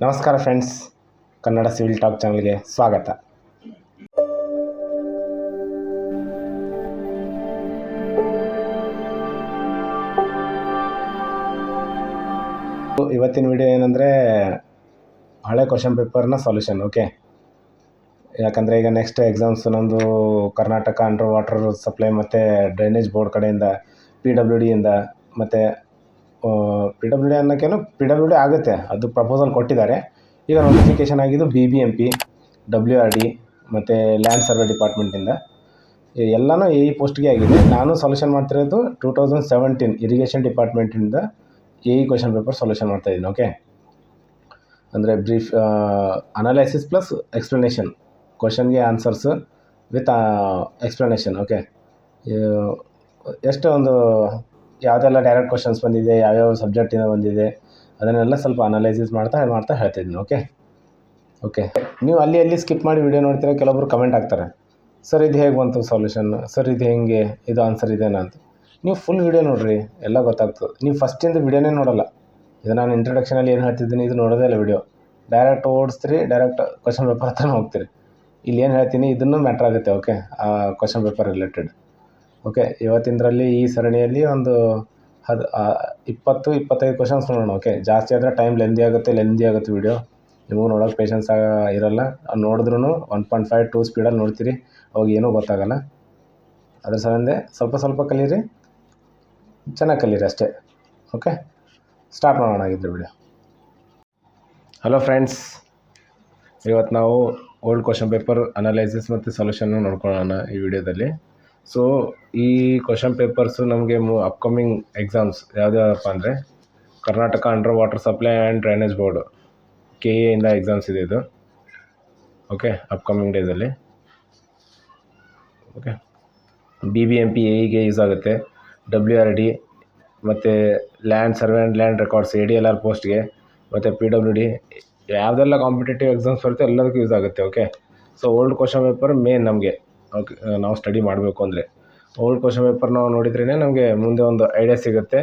ನಮಸ್ಕಾರ friends, Kannada civil talk ಚಾನಲ್ಗೆ ಸ್ವಾಗತ. ಇವತ್ತಿನ ವಿಡಿಯೋ ಏನಂದರೆ ಹಳೆ ಕ್ವಶನ್ ಪೇಪರ್ನ ಸೊಲ್ಯೂಷನ್. ಓಕೆ, ಯಾಕಂದರೆ ಈಗ ನೆಕ್ಸ್ಟ್ ಎಕ್ಸಾಮ್ಸ್ ನಮ್ಮದು ಕರ್ನಾಟಕ ಅಂಡರ್ ವಾಟರ್ ಸಪ್ಲೈ ಮತ್ತು ಡ್ರೈನೇಜ್ ಬೋರ್ಡ್ ಕಡೆಯಿಂದ PWDಯಿಂದ ಮತ್ತು PWD ಅನ್ನೋಕ್ಕೇನು PWD ಆಗುತ್ತೆ, ಅದು ಪ್ರಪೋಸಲ್ ಕೊಟ್ಟಿದ್ದಾರೆ. ಈಗ ನೋಟಿಫಿಕೇಷನ್ ಆಗಿದ್ದು BBMP, WRD ಮತ್ತು ಲ್ಯಾಂಡ್ ಸರ್ವೆ ಡಿಪಾರ್ಟ್ಮೆಂಟಿಂದ ಎಲ್ಲನೂ ಈ ಪೋಸ್ಟ್ಗೆ ಆಗಿದೆ. ನಾನು ಸೊಲ್ಯೂಷನ್ ಮಾಡ್ತಿರೋದು 2017 ಇರಿಗೇಷನ್ ಡಿಪಾರ್ಟ್ಮೆಂಟಿಂದ ಕ್ವಶನ್ ಪೇಪರ್ ಸೊಲ್ಯೂಷನ್ ಮಾಡ್ತಾಯಿದ್ದೀನಿ. ಓಕೆ, ಅಂದರೆ ಬ್ರೀಫ್ ಅನಾಲೈಸಿಸ್ ಪ್ಲಸ್ ಎಕ್ಸ್ಪ್ಲನೇಷನ್, ಕ್ವಶನ್ಗೆ ಆನ್ಸರ್ಸ್ ವಿತ್ ಎಕ್ಸ್ಪ್ಲನೇಷನ್. ಓಕೆ, ಎಷ್ಟು ಒಂದು ಯಾವುದೆಲ್ಲ ಡೈರೆಕ್ಟ್ ಕ್ವಶನ್ಸ್ ಬಂದಿದೆ, ಯಾವ್ಯಾವ ಸಬ್ಜೆಕ್ಟಿಂದ ಬಂದಿದೆ, ಅದನ್ನೆಲ್ಲ ಸ್ವಲ್ಪ ಅನಲೈಸಿಸ್ ಮಾಡ್ತಾ ಹೇಳ್ತಿದ್ದೀನಿ. ಓಕೆ, ನೀವು ಅಲ್ಲಿ ಸ್ಕಿಪ್ ಮಾಡಿ ವಿಡಿಯೋ ನೋಡ್ತೀರಾ. ಕೆಲವೊಬ್ರು ಕಮೆಂಟ್ ಹಾಕ್ತಾರೆ, ಸರ್ ಇದು ಹೇಗೆ ಬಂತು ಸೊಲ್ಯೂಷನ್, ಸರ್ ಇದು ಹೆಂಗೆ, ಇದು ಆನ್ಸರ್ ಇದೇನಾ ಅಂತ. ನೀವು ಫುಲ್ ವಿಡಿಯೋ ನೋಡಿರಿ, ಎಲ್ಲ ಗೊತ್ತಾಗ್ತದೆ. ನೀವು ಫಸ್ಟಿಂದ ವಿಡಿಯೋನೇ ನೋಡೋಲ್ಲ. ಇದು ನಾನು ಇಂಟ್ರೊಡಕ್ಷನಲ್ಲಿ ಏನು ಹೇಳ್ತಿದ್ದೀನಿ ಇದು ನೋಡೋದೇ ಇಲ್ಲ ವಿಡಿಯೋ. ಡೈರೆಕ್ಟ್ ಓಡಿಸ್ತೀರಿ, ಡೈರೆಕ್ಟ್ ಕ್ವಶನ್ ಪೇಪರ್ ಹತ್ರ ಹೋಗ್ತೀರಿ. ಇಲ್ಲಿ ಏನು ಹೇಳ್ತೀನಿ ಇದನ್ನು ಮ್ಯಾಟ್ರ್ ಆಗುತ್ತೆ. ಓಕೆ, ಆ ಕ್ವಶನ್ ಪೇಪರ್ ರಿಲೇಟೆಡ್. ಓಕೆ, ಇವತ್ತಿನದರಲ್ಲಿ ಈ ಸರಣಿಯಲ್ಲಿ ಒಂದು 20-25 ಕ್ವಶನ್ಸ್ ನೋಡೋಣ. ಓಕೆ, ಜಾಸ್ತಿ ಆದರೆ ಟೈಮ್ ಲೆಂದಿ ಆಗುತ್ತೆ ವಿಡಿಯೋ. ನಿಮಗೂ ನೋಡೋಕೆ ಪೇಷನ್ಸ್ ಇರೋಲ್ಲ. ನೋಡಿದ್ರೂ 1.5-2 ಸ್ಪೀಡಲ್ಲಿ ನೋಡ್ತೀರಿ, ಅವಾಗ ಏನೂ ಗೊತ್ತಾಗಲ್ಲ. ಅದ್ರ ಸಲಂದೆ ಸ್ವಲ್ಪ ಕಲೀರಿ, ಚೆನ್ನಾಗಿ ಕಲೀರಿ ಅಷ್ಟೇ. ಓಕೆ, ಸ್ಟಾರ್ಟ್ ಮಾಡೋಣ ಆಗಿದ್ರೆ ವಿಡಿಯೋ. ಹಲೋ ಫ್ರೆಂಡ್ಸ್, ಇವತ್ತು ನಾವು ಓಲ್ಡ್ ಕ್ವಶನ್ ಪೇಪರ್ ಅನಲೈಸಿಸ್ ಮತ್ತು ಸೊಲ್ಯೂಷನ್ನು ನೋಡ್ಕೊಳ್ಳೋಣ ಈ ವಿಡಿಯೋದಲ್ಲಿ. ಸೊ ಈ ಕ್ವಶನ್ ಪೇಪರ್ಸು ನಮಗೆ ಅಪ್ಕಮಿಂಗ್ ಎಕ್ಸಾಮ್ಸ್ ಯಾವುದ್ಯಾವಪ್ಪ ಅಂದರೆ Karnataka under water supply and drainage board KA ಇಂದ ಎಕ್ಸಾಮ್ಸ್ ಇದೆ ಇದು. ಓಕೆ, ಅಪ್ಕಮಿಂಗ್ ಡೇಸಲ್ಲಿ. ಓಕೆ, BBMP AEಗೆ ಯೂಸ್ ಆಗುತ್ತೆ, WRD ಮತ್ತು land survey and land records ADLR ಪೋಸ್ಟ್ಗೆ, ಮತ್ತು PWD ಯಾವುದೆಲ್ಲ ಕಾಂಪಿಟೇಟಿವ್ ಎಕ್ಸಾಮ್ಸ್ ಬರುತ್ತೆ ಎಲ್ಲದಕ್ಕೂ ಯೂಸ್ ಆಗುತ್ತೆ. Okay, so old question paper main ನಮಗೆ. ಓಕೆ, ನಾವು ಸ್ಟಡಿ ಮಾಡಬೇಕು ಅಂದರೆ ಓಲ್ಡ್ ಕ್ವಶನ್ ಪೇಪರ್ ನಾವು ನೋಡಿದ್ರೇ ನಮಗೆ ಮುಂದೆ ಒಂದು ಐಡಿಯಾ ಸಿಗುತ್ತೆ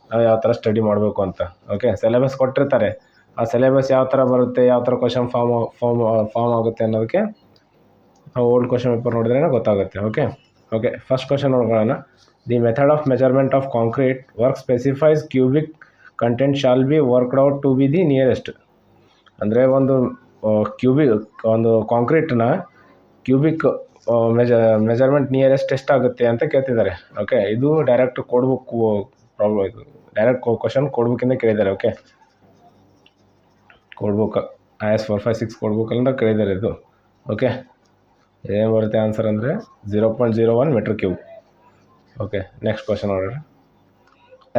ನಾವು ಯಾವ ಥರ ಸ್ಟಡಿ ಮಾಡಬೇಕು ಅಂತ. ಓಕೆ, ಸಿಲೆಬಸ್ ಕೊಟ್ಟಿರ್ತಾರೆ, ಆ ಸಿಲೆಬಸ್ ಯಾವ ಥರ ಬರುತ್ತೆ, ಯಾವ ಥರ ಕ್ವಶನ್ ಫಾರ್ಮ್ ಆಗುತ್ತೆ ಅನ್ನೋದಕ್ಕೆ ನಾವು ಓಲ್ಡ್ ಕ್ವಶನ್ ಪೇಪರ್ ನೋಡಿದ್ರೇ ಗೊತ್ತಾಗುತ್ತೆ. ಓಕೆ, ಫಸ್ಟ್ ಕ್ವಶನ್ ನೋಡ್ಕೊಳ್ಳೋಣ. The method of measurement of concrete work specifies cubic content shall be worked out to be the nearest. ಅಂದರೆ ಒಂದು ಕಾಂಕ್ರೀಟ್ನ ಕ್ಯೂಬಿಕ್ ಮೆಜರ್ಮೆಂಟ್ ನಿಯರೆಸ್ಟ್ ಎಷ್ಟಾಗುತ್ತೆ ಅಂತ ಕೇಳ್ತಿದ್ದಾರೆ. ಓಕೆ, ಇದು ಡೈರೆಕ್ಟ್ ಕೋಡ್ಬುಕ್ ಪ್ರಾಬ್ಲಮ್, ಇದು ಡೈರೆಕ್ಟ್ ಕ್ವಶನ್ ಕೋಡ್ಬುಕ್ಕಿಂದ ಕೇಳಿದ್ದಾರೆ. ಓಕೆ, ಕೋಡ್ಬುಕ್ IS 456 ಕೋಡ್ಬುಕ್ಕಲ್ಲಿಂದ ಕೇಳಿದ್ದಾರೆ ಇದು. ಓಕೆ, ಏನು ಬರುತ್ತೆ ಆನ್ಸರ್ ಅಂದರೆ 0.01 metre cube. Okay, next question ನೋಡ್ರಿ.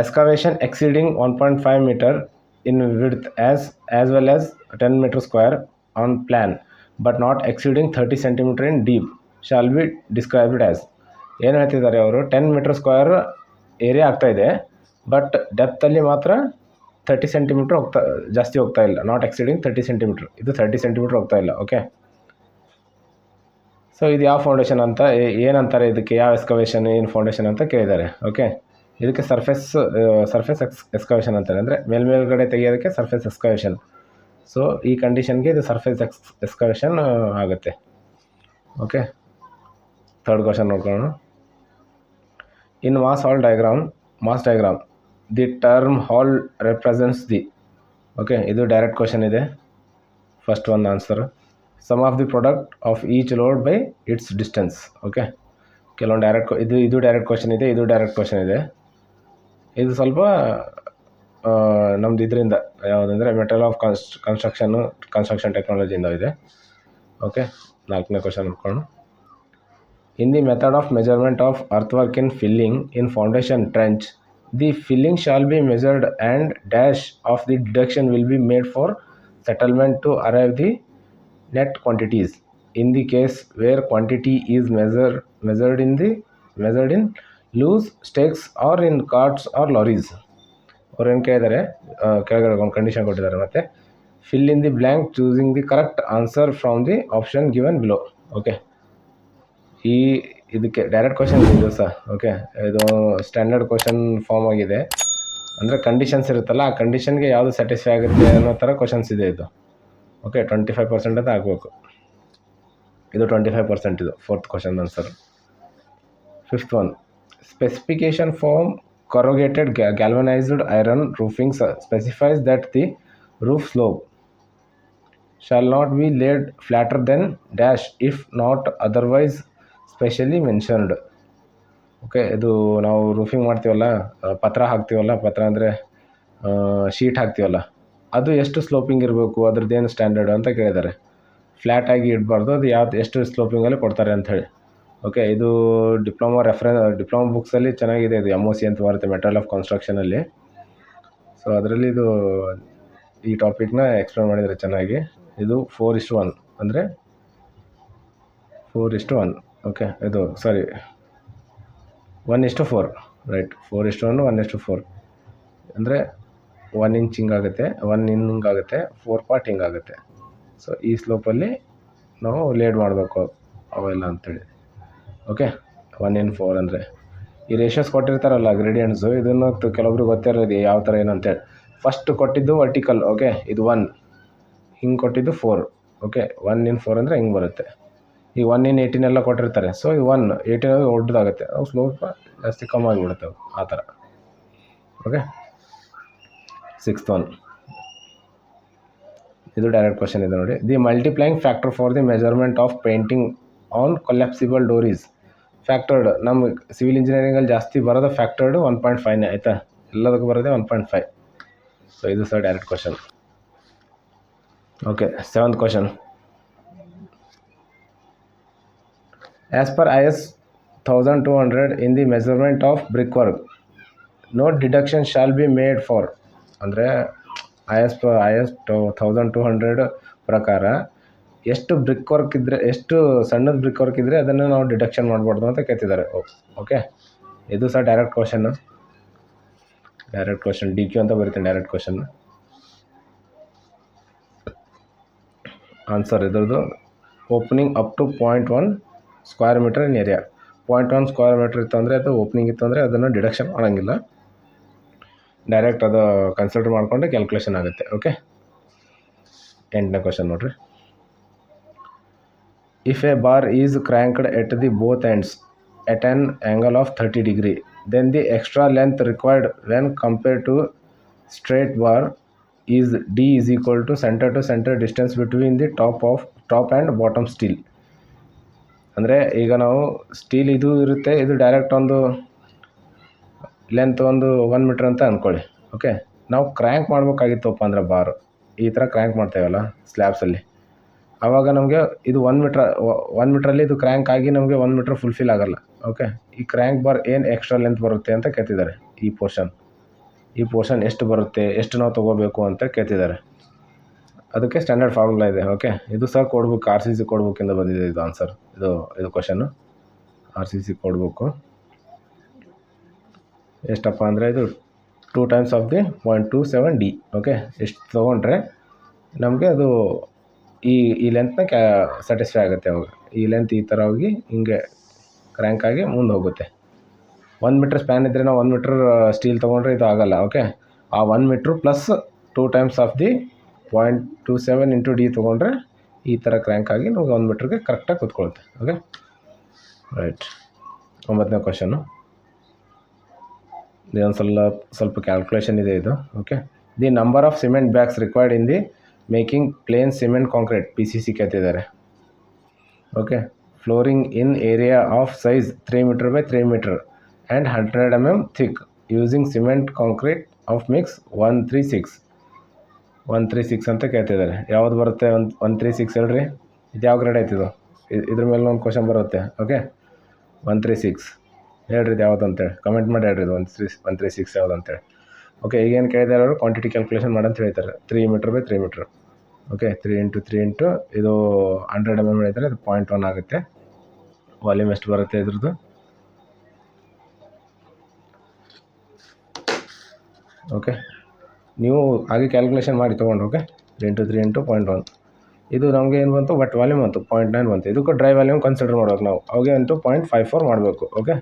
Excavation exceeding 1.5 metre in width as well as 10 metre square on plan but not exceeding 30 centimetre in deep shall be described as. ಏನು ಹೇಳ್ತಿದ್ದಾರೆ ಅವರು, 10 metre square area ಆಗ್ತಾಯಿದೆ, but ಡೆಪ್ತಲ್ಲಿ ಮಾತ್ರ 30 centimetre ಜಾಸ್ತಿ ಹೋಗ್ತಾ ಇಲ್ಲ. ನಾಟ್ ಎಕ್ಸೀಡಿಂಗ್ 30 ಸೆಂಟಿಮೀಟ್ರ್, ಇದು 30 ಸೆಂಟಿಮೀಟ್ರ್ ಹೋಗ್ತಾ ಇಲ್ಲ. ಓಕೆ, ಸೊ ಇದು ಯಾವ ಫೌಂಡೇಶನ್ ಅಂತ ಏನಂತಾರೆ, ಇದಕ್ಕೆ ಯಾವ ಎಕ್ಸ್ಕವೇಷನ್ ಏನು ಫೌಂಡೇಶನ್ ಅಂತ ಕೇಳಿದ್ದಾರೆ. ಓಕೆ, ಇದಕ್ಕೆ ಸರ್ಫೇಸ್ ಎಕ್ಸ್ಕವೇಷನ್ ಅಂತಾರೆ, ಅಂದರೆ ಮೇಲ್ಗಡೆ ತೆಗೆಯೋದಕ್ಕೆ ಸರ್ಫೇಸ್ ಎಕ್ಸ್ಕವೇಷನ್. ಸೊ ಈ ಕಂಡೀಷನ್ಗೆ ಇದು ಸರ್ಫೇಸ್ ಎಕ್ಸ್ಕವೇಷನ್ ಆಗುತ್ತೆ. ಓಕೆ, ಥರ್ಡ್ ಕ್ವಶನ್ ನೋಡ್ಕೊಳ್ಳೋಣ. In mass diagram the term haul represents the. Okay, ಇದು ಡೈರೆಕ್ಟ್ ಕ್ವಶನ್ ಇದೆ. ಫಸ್ಟ್ ಒಂದು answer, sum of the product of each load by its distance. Okay, ಕೆಲವೊಂದು direct ಇದು ಡೈರೆಕ್ಟ್ ಕ್ವಶನ್ ಇದೆ, ಇದು direct question ಇದೆ. ಇದು ಸ್ವಲ್ಪ ನಮ್ದು ಇದರಿಂದ ಯಾವುದಂದರೆ ಮೆಟಲ್ ಆಫ್ ಕನ್ಸ್ಟ್ರಕ್ಷನ್ ಟೆಕ್ನಾಲಜಿಯಿಂದ ಇದೆ. ಓಕೆ, ನಾಲ್ಕನೇ ಕ್ವಶನ್ ನೋಡ್ಕೊಂಡು. In the method of measurement of earthwork in filling in foundation trench the filling shall be measured and dash of the deduction will be made for settlement to arrive the net quantities in the case where quantity is measured in loose stakes or in carts or lorries. ಅವ್ರು ಏನು ಕೇಳಿದ್ದಾರೆ, ಕೆಳಗಡೆ ಒಂದು condition ಕೊಟ್ಟಿದ್ದಾರೆ, ಮತ್ತು fill in the blank choosing the correct answer from the option given below. Okay, ಇದಕ್ಕೆ direct question ಇದೆ sir. Okay, ಇದು ಸ್ಟ್ಯಾಂಡರ್ಡ್ ಕ್ವಶನ್ ಫಾರ್ಮ್ ಆಗಿದೆ, ಅಂದರೆ ಕಂಡೀಷನ್ಸ್ ಇರುತ್ತಲ್ಲ, ಆ ಕಂಡೀಷನ್ಗೆ ಯಾವುದು ಸ್ಯಾಟಿಸ್ಫೈ ಆಗುತ್ತೆ ಅನ್ನೋ ಥರ ಕ್ವಶನ್ಸ್ ಇದೆ ಇದು. ಓಕೆ 25% ಅಂತ ಆಗಬೇಕು. ಇದು 25% ಇದು 4th question answer. 5th one, specification for corrugated galvanized iron roofing specifies that the roof slope shall not be laid flatter than dash if not otherwise specially mentioned. Okay, ಇದು ನಾವು roofing ಮಾಡ್ತೀವಲ್ಲ, ಪತ್ರ ಹಾಕ್ತೀವಲ್ಲ, ಪತ್ರ ಅಂದರೆ ಶೀಟ್ ಹಾಕ್ತೀವಲ್ಲ, ಅದು ಎಷ್ಟು sloping ಇರಬೇಕು, ಅದ್ರದ್ದೇನು standard ಅಂತ ಕೇಳಿದ್ದಾರೆ. ಫ್ಲ್ಯಾಟಾಗಿ ಇಡಬಾರ್ದು, ಅದು ಎಷ್ಟು ಸ್ಲೋಪಿಂಗಲ್ಲಿ ಕೊಡ್ತಾರೆ ಅಂಥೇಳಿ. ಓಕೆ, ಇದು ಡಿಪ್ಲೊಮಾ ಬುಕ್ಸಲ್ಲಿ ಚೆನ್ನಾಗಿದೆ. ಇದು MOC ಅಂತ ಬರುತ್ತೆ, ಮೆಟೀರಿಯಲ್ ಆಫ್ ಕನ್ಸ್ಟ್ರಕ್ಷನಲ್ಲಿ. ಸೊ ಅದರಲ್ಲಿ ಇದು ಈ ಟಾಪಿಕ್ನ ಎಕ್ಸ್ಪ್ಲೇನ್ ಮಾಡಿದರೆ ಚೆನ್ನಾಗಿ. ಇದು 4:1 ಅಂದರೆ 4:1. ಓಕೆ, ಇದು ಸಾರಿ 1:4, ರೈಟ್. 4:1 1:4 ಅಂದರೆ 1 ಇಂಚ್ ಹಿಂಗಾಗುತ್ತೆ, 1 ಹಿಂಗಾಗುತ್ತೆ, 4 ಪಾರ್ಟ್ ಹಿಂಗಾಗುತ್ತೆ. ಸೊ ಈ ಸ್ಲೋಪಲ್ಲಿ ನಾವು ಲೇಡ್ ಮಾಡಬೇಕು ಅವೆಲ್ಲ ಅಂತೇಳಿ. ಓಕೆ, 1:4 ಅಂದರೆ ಈ ರೇಷಿಯೋಸ್ ಕೊಟ್ಟಿರ್ತಾರಲ್ಲ ಗ್ರೇಡಿಯಂಟ್ಸು, ಇದನ್ನು ಕೆಲವೊಬ್ರಿಗೆ ಗೊತ್ತಿರೋದು ಯಾವ ಥರ ಏನಂತೇಳಿ. ಫಸ್ಟ್ ಕೊಟ್ಟಿದ್ದು ವರ್ಟಿಕಲ್, ಓಕೆ, ಇದು 1, ಹಿಂಗೆ ಕೊಟ್ಟಿದ್ದು 4. ಓಕೆ, 1:4 ಅಂದರೆ ಹಿಂಗೆ ಬರುತ್ತೆ. ಈ 1:18 ಎಲ್ಲ ಕೊಟ್ಟಿರ್ತಾರೆ. ಸೊ ಈ 1:18 ದೊಡ್ಡದಾಗುತ್ತೆ, ಅವು ಸ್ಲೋಪ್ ಜಾಸ್ತಿ ಕಮ್ಮಿ ಆಗಿಬಿಡುತ್ತೆ ಆ ಥರ. ಓಕೆ, 6th ಒನ್, ಇದು ಡೈರೆಕ್ಟ್ ಕ್ವಶನ್ ಇದೆ ನೋಡಿ. The multiplying factor for the measurement of painting on collapsible door is factored. ನಮ್ಮ ಸಿವಿಲ್ ಇಂಜಿನಿಯರಿಂಗಲ್ಲಿ ಜಾಸ್ತಿ ಬರೋದು ಫ್ಯಾಕ್ಟರ್ಡ್ 1.5 ಆಯಿತಾ, ಎಲ್ಲದಕ್ಕೂ ಬರೋದೇ 1.5. ಸೊ ಇದು sir direct question. Okay, 7th question. As per IS 1200 in the measurement of brickwork, no deduction shall be made for. ಅಂದರೆ IS 1200 ಪ್ರಕಾರ ಎಷ್ಟು ಬ್ರಿಕ್ ವರ್ಕ್ ಇದ್ದರೆ, ಎಷ್ಟು ಸಣ್ಣದ ಬ್ರಿಕ್ ವರ್ಕ್ ಇದ್ದರೆ ಅದನ್ನು ನಾವು ಡಿಡಕ್ಷನ್ ಮಾಡ್ಬಾರ್ದು ಅಂತ ಕೇಳ್ತಿದ್ದಾರೆ. ಓಕೆ, ಇದು ಸಹ ಡೈರೆಕ್ಟ್ ಕ್ವಶನ್ DQ ಅಂತ ಬರೀತೀನಿ. ಡೈರೆಕ್ಟ್ ಕ್ವಶನ್ ಆನ್ಸರ್ ಇದ್ರದ್ದು opening up to 0.1 square metre in area. 0.1 square metre ಇತ್ತು ಅಂದರೆ, ಅದು ಓಪನಿಂಗ್ ಇತ್ತು ಅಂದರೆ ಅದನ್ನು ಡಿಡಕ್ಷನ್ ಮಾಡೋಂಗಿಲ್ಲ, ಡೈರೆಕ್ಟ್ ಅದು ಕನ್ಸಿಡರ್ ಮಾಡಿಕೊಂಡು ಕ್ಯಾಲ್ಕುಲೇಷನ್ ಆಗುತ್ತೆ. ಓಕೆ, 8ನೇ ಕ್ವಶನ್ ನೋಡಿರಿ. If a bar is cranked at the both ends at an angle of 30 degree, then the extra length required when compared to straight bar is D is equal to center distance between the top and bottom steel. ಅಂದರೆ ಈಗ ನಾವು steel ಇದು ಇರುತ್ತೆ, ಇದು direct ಒಂದು length ಒಂದು 1 metre ಅಂತ ಅಂದ್ಕೊಳ್ಳಿ. ಓಕೆ, ನಾವು ಕ್ರ್ಯಾಂಕ್ ಮಾಡಬೇಕಾಗಿತ್ತಪ್ಪ ಅಂದರೆ ಬಾರ್ ಈ ಥರ ಕ್ರ್ಯಾಂಕ್ ಮಾಡ್ತೇವಲ್ಲ ಸ್ಲ್ಯಾಬ್ಸಲ್ಲಿ, ಆವಾಗ ನಮಗೆ ಇದು 1 ಮೀಟ್ರಲ್ಲಿ ಇದು ಕ್ರ್ಯಾಂಕ್ ಆಗಿ ನಮಗೆ 1 ಮೀಟ್ರ್ ಫುಲ್ಫಿಲ್ ಆಗೋಲ್ಲ. ಓಕೆ, ಈ ಕ್ರ್ಯಾಂಕ್ ಬಾರ್ ಏನು ಎಕ್ಸ್ಟ್ರಾ ಲೆಂತ್ ಬರುತ್ತೆ ಅಂತ ಕೇಳ್ತಿದ್ದಾರೆ. ಈ ಪೋರ್ಷನ್ ಎಷ್ಟು ಬರುತ್ತೆ, ಎಷ್ಟು ನಾವು ತೊಗೋಬೇಕು ಅಂತ ಕೇಳ್ತಿದ್ದಾರೆ. ಅದಕ್ಕೆ ಸ್ಟ್ಯಾಂಡರ್ಡ್ ಫಾರ್ಮುಲಾ ಇದೆ. ಓಕೆ, ಇದು ಸಹ ಕೋಡ್ ಬುಕ್ RCC ಕೋಡ್ ಬುಕ್ಕಿಂದ ಬಂದಿದೆ ಇದು ಆನ್ಸರ್. ಇದು ಕ್ವಶನ್ನು RCC ಕೋಡ್ ಬುಕ್ಕು. ಎಷ್ಟಪ್ಪ ಅಂದರೆ ಇದು 2 times of the 0.27 D. Okay, ಎಷ್ಟು ತೊಗೊಂಡ್ರೆ ನಮಗೆ ಅದು ಈ ಲೆಂತ್ನ ಸ್ಯಾಟಿಸ್ಫೈ ಆಗುತ್ತೆ. ಅವಾಗ ಈ ಲೆಂತ್ ಈ ಥರ ಹೋಗಿ ಹಿಂಗೆ ಕ್ರ್ಯಾಂಕ್ ಆಗಿ ಮುಂದೆ ಹೋಗುತ್ತೆ. 1 ಮೀಟ್ರ್ ಸ್ಪ್ಯಾನ್ ಇದ್ದರೆ ನಾವು 1 ಮೀಟ್ರ್ ಸ್ಟೀಲ್ ತೊಗೊಂಡ್ರೆ ಇದು ಆಗೋಲ್ಲ. ಓಕೆ, ಆ 1 metre plus 2 times of the 0.27 into D ತೊಗೊಂಡ್ರೆ ಈ ಥರ ಕ್ರ್ಯಾಂಕ್ ಆಗಿ ನಮಗೆ 1 ಮೀಟ್ರಿಗೆ ಕರೆಕ್ಟಾಗಿ ಕೂತ್ಕೊಳ್ಳುತ್ತೆ. Okay, right. 9ನೇ ಕ್ವಶನ್ನು, ಇದೊಂದು ಸ್ವಲ್ಪ ಕ್ಯಾಲ್ಕುಲೇಷನ್ ಇದೆ ಇದು. Okay, the number of cement bags required in the making plain cement concrete PCC ಕೇಳ್ತಿದ್ದಾರೆ. Okay, flooring in area of size 3 metre by 3 metre and 100 mm thick using cement concrete of mix 136 ಅಂತ ಕೇಳ್ತಿದ್ದಾರೆ. ಯಾವ್ದು ಬರುತ್ತೆ 136 ಹೇಳ್ರಿ? ಇದು ಯಾವ grade ಆಯ್ತಿದು? ಇದ್ರ ಮೇಲೆ ಒಂದು ಕ್ವಶನ್ ಬರುತ್ತೆ. ಓಕೆ, 136 ಹೇಳ್ರಿ ಇದು ಯಾವುದು ಅಂತೇಳಿ ಕಮೆಂಟ್ ಮಾಡಿ ಹೇಳ್ರಿ. ಇದು 136 ಯಾವುದು ಅಂತೇಳಿ. ಓಕೆ, ಈಗೇನು ಕೇಳಿದಾರೆ ಅವರು ಕ್ವಾಂಟಿಟಿ ಕ್ಯಾಲ್ಕುಲೇಷನ್ ಮಾಡಂತ ಹೇಳ್ತಾರೆ. 3 metre by 3 metre. Okay, 3 into 3 into ಇದು 100 mm ಹೇಳಿದರೆ ಅದು 0.1 ಆಗುತ್ತೆ. ವಾಲ್ಯೂಮ್ ಎಷ್ಟು ಬರುತ್ತೆ ಇದ್ರದ್ದು? ಓಕೆ, ನೀವು ಹಾಗೆ ಕ್ಯಾಲ್ಕುಲೇಷನ್ ಮಾಡಿ ತೊಗೊಂಡು. Okay, 3 into 3 into 0.1. ಇದು ನಮಗೆ ಏನು ಬಂತು, ಬಟ್ ವಾಲ್ಯೂಮ್ ಬಂತು 0.9 ಬಂತು. ಇದಕ್ಕೂ ಡ್ರೈ ವಾಲ್ಯೂಮ್ ಕನ್ಸಿಡರ್ ಮಾಡ್ಬೇಕು ನಾವು. ಅವಾಗೆ ಅಂತೂ 0.54 ಮಾಡಬೇಕು. ಓಕೆ,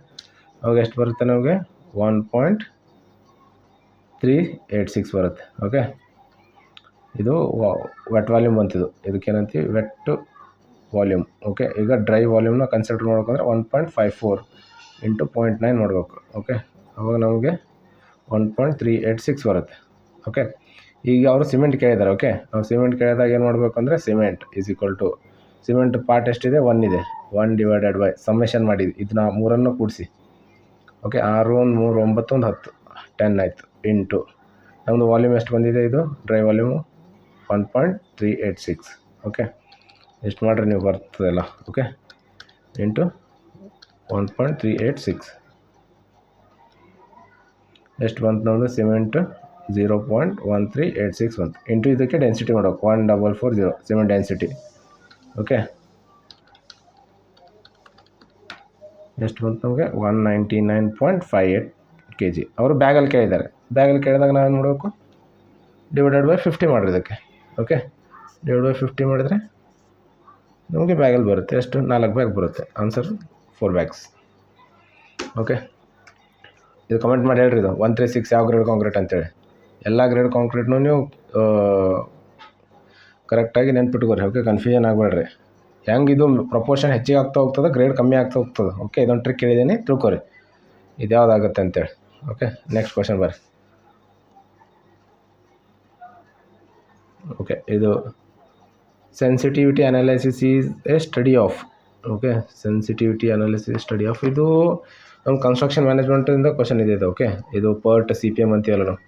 ಅವಾಗ ಎಷ್ಟು ಬರುತ್ತೆ ನಮಗೆ? 1.386 ಬರುತ್ತೆ. ಓಕೆ, ಇದು ವೆಟ್ ವಾಲ್ಯೂಮ್ ಬಂತಿದ್ದು, ಇದಕ್ಕೇನಂತೀವಿ ವೆಟ್ ವಾಲ್ಯೂಮ್. ಓಕೆ, ಈಗ ಡ್ರೈ ವಾಲ್ಯೂಮ್ನ ಕನ್ಸಿಡರ್ ಮಾಡ್ಬೇಕಂದ್ರೆ 1.54 ಇಂಟು 0.9 ಮಾಡಬೇಕು. ಓಕೆ, ಅವಾಗ ನಮಗೆ 1.386 ಬರುತ್ತೆ. ಓಕೆ, ಈಗ ಅವರು ಸಿಮೆಂಟ್ ಕೇಳಿದ್ದಾರೆ. ಓಕೆ, ನಾವು ಸಿಮೆಂಟ್ ಕೇಳಿದಾಗ ಏನು ಮಾಡಬೇಕು ಅಂದರೆ cement is equal to cement part ಎಷ್ಟಿದೆ, 1 ಇದೆ, 1 ಡಿವೈಡೆಡ್ ಬೈ ಸಮ್ಮೇಷನ್ ಮಾಡಿ ಇದನ್ನ ಮೂರನ್ನು ಕೂಡಿಸಿ. ಓಕೆ, 6 1 3 9 1 10 10 ಆಯಿತು ಇಂಟು ನಮ್ಮದು ವಾಲ್ಯೂಮ್ ಎಷ್ಟು ಬಂದಿದೆ, ಇದು ಡ್ರೈ ವಾಲ್ಯೂಮು 1.386. ಓಕೆ, ಎಷ್ಟು ಮಾಡಿರಿ ನೀವು ಬರ್ತದಲ್ಲ. ಓಕೆ, ಇಂಟು 1.386 ಎಷ್ಟು ಬಂತು ನಮ್ಮದು ಸಿಮೆಂಟ್ 0.1386 ಬಂತು. ಇಂಟು ಇದಕ್ಕೆ ಡೆನ್ಸಿಟಿ ಮಾಡೋಕೆ 1440 ಸಿಮೆಂಟ್ ಡೆನ್ಸಿಟಿ. ಓಕೆ, ಎಷ್ಟು ಬಂತು ನಮಗೆ 199.58 kg. ಅವರು ಬ್ಯಾಗಲ್ಲಿ ಕೇಳಿದ್ದಾರೆ. ಬ್ಯಾಗಲ್ಲಿ ಕೇಳಿದಾಗ ನಾವೇನು ಮಾಡಬೇಕು, ಡಿವೈಡೆಡ್ ಬೈ 50 ಮಾಡಿರಿ ಇದಕ್ಕೆ. ಓಕೆ, ಡಿವೈಡ್ ಬೈ 50 ಮಾಡಿದರೆ ನಮಗೆ ಬ್ಯಾಗಲ್ಲಿ ಬರುತ್ತೆ ಎಷ್ಟು, 4 ಬ್ಯಾಗ್ ಬರುತ್ತೆ. Answer 4 bags. ಓಕೆ, ಇದು ಕಮೆಂಟ್ ಮಾಡಿ ಹೇಳ್ರಿ, ಇದು 136 ಯಾವ ಗ್ರೇಡ್ ಕಾಂಕ್ರೀಟ್ ಅಂತೇಳಿ. ಎಲ್ಲ ಗ್ರೇಡ್ ಕಾಂಕ್ರೀಟ್ನೂ ನೀವು ಕರೆಕ್ಟಾಗಿ ನೆನ್ಪಿಟ್ಕೋರಿ. Okay, confusion ಆಗಬೇಡ್ರಿ. ಹೆಂಗೆ ಇದು ಪ್ರಪೋರ್ಷನ್ ಹೆಚ್ಚಿಗೆ ಆಗ್ತಾ ಹೋಗ್ತದೆ, ಗ್ರೇಡ್ ಕಮ್ಮಿ ಆಗ್ತಾ ಹೋಗ್ತದೆ. ಓಕೆ, ಇದೊಂದು ಟ್ರಿಕ್ ಹೇಳಿದ್ದೀನಿ, ತಿಳ್ಕೊರಿ ಇದು ಯಾವುದಾಗುತ್ತೆ ಅಂತೇಳಿ. ಓಕೆ, ನೆಕ್ಸ್ಟ್ ಕ್ವಶನ್ ಬರ್ರಿ. ಓಕೆ, ಇದು sensitivity analysis is a study of. Okay, sensitivity analysis study of, ಇದು ನಮ್ಮ ಕನ್ಸ್ಟ್ರಕ್ಷನ್ ಮ್ಯಾನೇಜ್ಮೆಂಟಿಂದ ಕ್ವಶನ್ ಇದೆ ಇದು. ಓಕೆ, ಇದು PERT CPM ಅಂತೀವಲ್ಲ ನಾವು,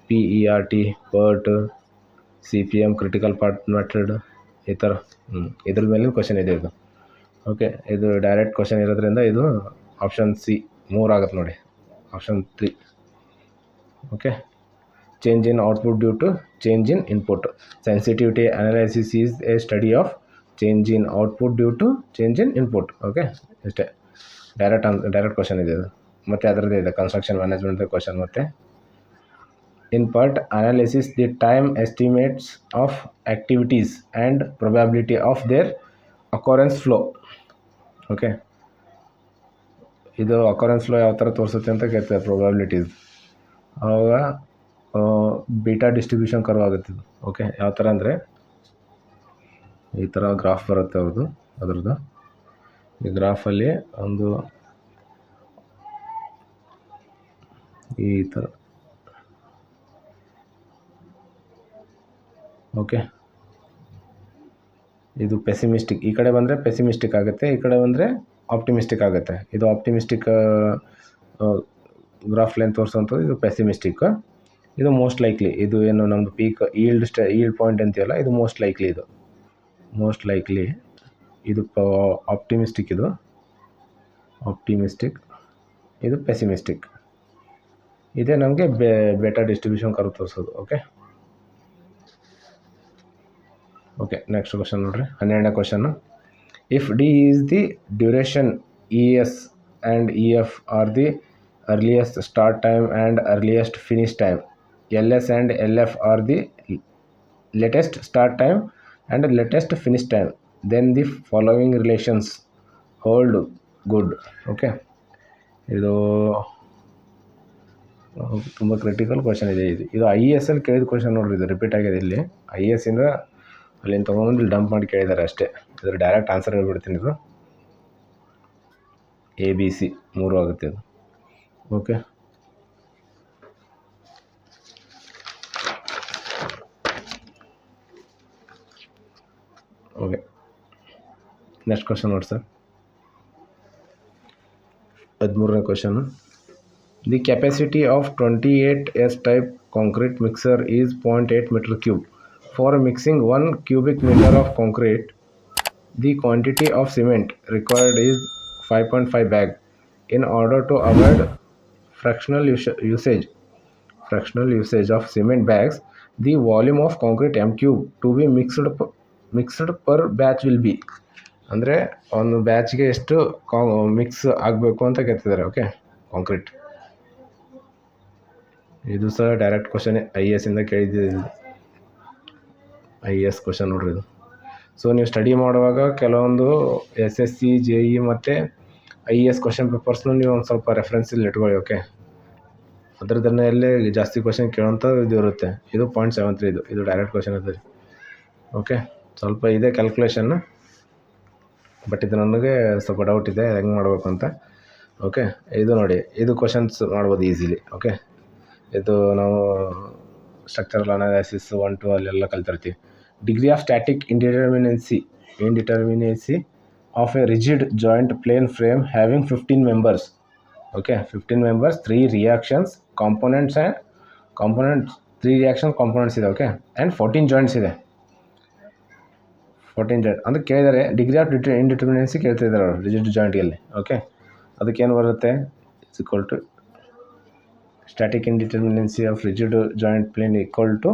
PERT PERT CPM critical part method ಈ ಥರ ಇದ್ರ ಮೇಲಿನ ಕ್ವಶನ್ ಇದೆ ಇದು. ಓಕೆ, ಇದು ಡೈರೆಕ್ಟ್ ಕ್ವಶನ್ ಇರೋದ್ರಿಂದ ಇದು ಆಪ್ಷನ್ ಸಿ 3 ಆಗುತ್ತೆ ನೋಡಿ, option 3. Okay, change in output due to change in input. Sensitivity analysis is a study of change in output due to change in input. Okay, ಇಷ್ಟೇ direct question ಇದೆ ಇದು. ಮತ್ತು ಅದರದ್ದೇ ಇದೆ ಕನ್ಸ್ಟ್ರಕ್ಷನ್ ಮ್ಯಾನೇಜ್ಮೆಂಟ್ ಕ್ವಶನ್. ಮತ್ತು in PERT analysis the time estimates of activities and probability of their occurrence flow. Okay, ಇದು occurrence flow ಯಾವ ಥರ ತೋರಿಸುತ್ತೆ ಅಂತ ಕೇಳ್ತಾರೆ, ಪ್ರೊಬ್ಯಾಬಿಲಿಟೀಸ್. ಆವಾಗ ಬೀಟಾ ಡಿಸ್ಟ್ರಿಬ್ಯೂಷನ್ ಕರ್ವ್ ಆಗುತ್ತೆ ಇದು. ಓಕೆ, ಯಾವ ಥರ ಅಂದರೆ ಈ ಥರ ಗ್ರಾಫ್ ಬರುತ್ತೆ ಅವ್ರದ್ದು, ಅದ್ರದ್ದು ಈ ಗ್ರಾಫಲ್ಲಿ ಒಂದು ಈ ಥರ. ಓಕೆ, ಇದು ಪೆಸಿಮಿಸ್ಟಿಕ್, ಈ ಕಡೆ ಬಂದರೆ ಪೆಸಿಮಿಸ್ಟಿಕ್ ಆಗುತ್ತೆ, ಈ ಕಡೆ ಬಂದರೆ ಆಪ್ಟಿಮಿಸ್ಟಿಕ್ ಆಗುತ್ತೆ. ಇದು ಆಪ್ಟಿಮಿಸ್ಟಿಕ್ ಗ್ರಾಫ್ ಲೈನ್ ತೋರಿಸುವಂಥದ್ದು, ಇದು ಪೆಸಿಮಿಸ್ಟಿಕ್. ಇದು ಮೋಸ್ಟ್ ಲೈಕ್ಲಿ, ಇದು ಏನು ನಮ್ಮದು ಪೀಕ್ ಈಲ್ಡ್ ಪಾಯಿಂಟ್ ಅಂತೀವಲ್ಲ, ಇದು ಮೋಸ್ಟ್ ಲೈಕ್ಲಿ. ಇದು ಮೋಸ್ಟ್ ಲೈಕ್ಲಿ, ಇದು ಆಪ್ಟಿಮಿಸ್ಟಿಕ್, ಇದು ಆಪ್ಟಿಮಿಸ್ಟಿಕ್, ಇದು ಪೆಸಿಮಿಸ್ಟಿಕ್. ಇದೇ ನಮಗೆ ಬೆಟಾ ಡಿಸ್ಟ್ರಿಬ್ಯೂಷನ್ ಕರ್ವ್ ತೋರಿಸೋದು. ಓಕೆ, ಓಕೆ, ನೆಕ್ಸ್ಟ್ ಕ್ವಶನ್ ನೋಡಿರಿ, 12ನೇ ಕ್ವಶನ್ನು. If D is the duration, ES and EF are the earliest start time and earliest finish time, LS and LF are the latest start time and latest finish time, then the following relations hold good. Okay, ಇದು ತುಂಬ critical question ಇದೆ. ಇದು IAS ಅಲ್ಲಿ ಕೇಳಿದ question ನೋಡ್ರಿ, ಇದು repeat ಆಗಿದೆ ಇಲ್ಲಿ. IAS ಇಂದ ಅಲ್ಲಿಂದ ತೊಗೊಂಡು ಇಲ್ಲಿ ಡಂಪ್ ಮಾಡಿ ಕೇಳಿದ್ದಾರೆ ಅಷ್ಟೇ. ಇದ್ರ ಡೈರೆಕ್ಟ್ ಆನ್ಸರ್ ಹೇಳ್ಬಿಡ್ತೀನಿ. ಇದು ABC 3 ಆಗುತ್ತೆ ಇದು. ಓಕೆ, ಓಕೆ, ನೆಕ್ಸ್ಟ್ ಕ್ವಶನ್ ನೋಡಿ ಸರ್, 13ನೇ question. The capacity of 28 S type concrete mixer is 0.8 meter cube. For mixing 1 cubic meter of concrete, the quantity of cement required is 5.5 bag. In order to avoid fractional usage of cement bags, the volume of concrete m cube to be mixed per batch will be. ಅಂದರೆ ಒಂದು ಬ್ಯಾಚ್ಗೆ ಎಷ್ಟು mix ಆಗಬೇಕು ಅಂತ ಕೇಳ್ತಿದ್ದಾರೆ. Okay, concrete. ಇದು ಸಹ direct question IAS ಇಂದ ಕೇಳಿದ್ದೀವಿ. IAS ಕ್ವಶನ್ ನೋಡ್ರಿ ಇದು. ಸೊ ನೀವು ಸ್ಟಡಿ ಮಾಡುವಾಗ ಕೆಲವೊಂದು SSC JE ಮತ್ತು IAS ಕ್ವಶನ್ ಪೇಪರ್ಸ್ನು ನೀವು ಒಂದು ಸ್ವಲ್ಪ ರೆಫರೆನ್ಸಲ್ಲಿ ಇಟ್ಕೊಳ್ಳಿ. ಓಕೆ, ಅದರದನ್ನೇ ಜಾಸ್ತಿ ಕ್ವಶನ್ ಕೇಳೋಂಥ ಇದು ಇರುತ್ತೆ. ಇದು 0.73 ಇದು ಡೈರೆಕ್ಟ್ ಕ್ವಶನ್ ಅದ ರೀ. ಓಕೆ, ಸ್ವಲ್ಪ ಇದೆ ಕ್ಯಾಲ್ಕುಲೇಷನ್, ಬಟ್ ಇದು ನನಗೆ ಸ್ವಲ್ಪ ಡೌಟ್ ಇದೆ ಹೆಂಗೆ ಮಾಡಬೇಕು ಅಂತ. ಓಕೆ, ಇದು ನೋಡಿ, ಇದು ಕ್ವಶನ್ಸ್ ಮಾಡ್ಬೋದು ಈಸಿಲಿ. ಓಕೆ, ಇದು ನಾವು ಸ್ಟ್ರಕ್ಚರಲ್ ಅನಾಲಿಸಿಸ್ 1, 2 ಅಲ್ಲೆಲ್ಲ ಕಲ್ತಿರ್ತೀವಿ. Degree of static indeterminacy of a rigid joint plane frame having 15 members. Okay, 15 members, 3 reactions components and components 3 reaction components ಇದೆ. ಓಕೆ, ಆ್ಯಂಡ್ 14 ಜಾಯಿಂಟ್ಸ್ ಇದೆ. 14 ಜಾಯಿಂಟ್ ಅಂತ ಕೇಳಿದರೆ ಡಿಗ್ರಿ ಆಫ್ ಇಂಡಿಟರ್ಮಿನೆನ್ಸಿ ಕೇಳ್ತಿದ್ದಾರೆ ಅವರು ರಿಜಿಡ್ ಜಾಯಿಂಟ್ಗೆ. ಓಕೆ, ಅದಕ್ಕೇನು ಬರುತ್ತೆ, it's equal to static indeterminacy of rigid joint plane equal to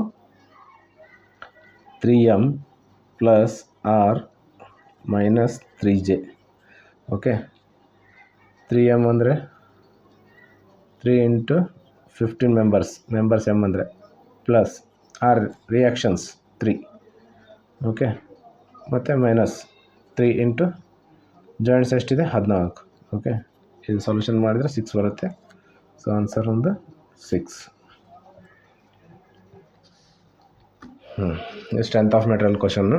3m plus r minus 3j. Okay, 3m ಅಂದರೆ 3 into 15 members m ಅಂದರೆ ಪ್ಲಸ್ ಆರ್ ರಿಯಾಕ್ಷನ್ಸ್ 3. ಓಕೆ, ಮತ್ತು minus 3 into joints ಎಷ್ಟಿದೆ 14. Okay, ಇದು solution ಮಾಡಿದರೆ 6 ಬರುತ್ತೆ. So answer ಒಂದು 6. Strength of material ಕ್ವಶನ್ನು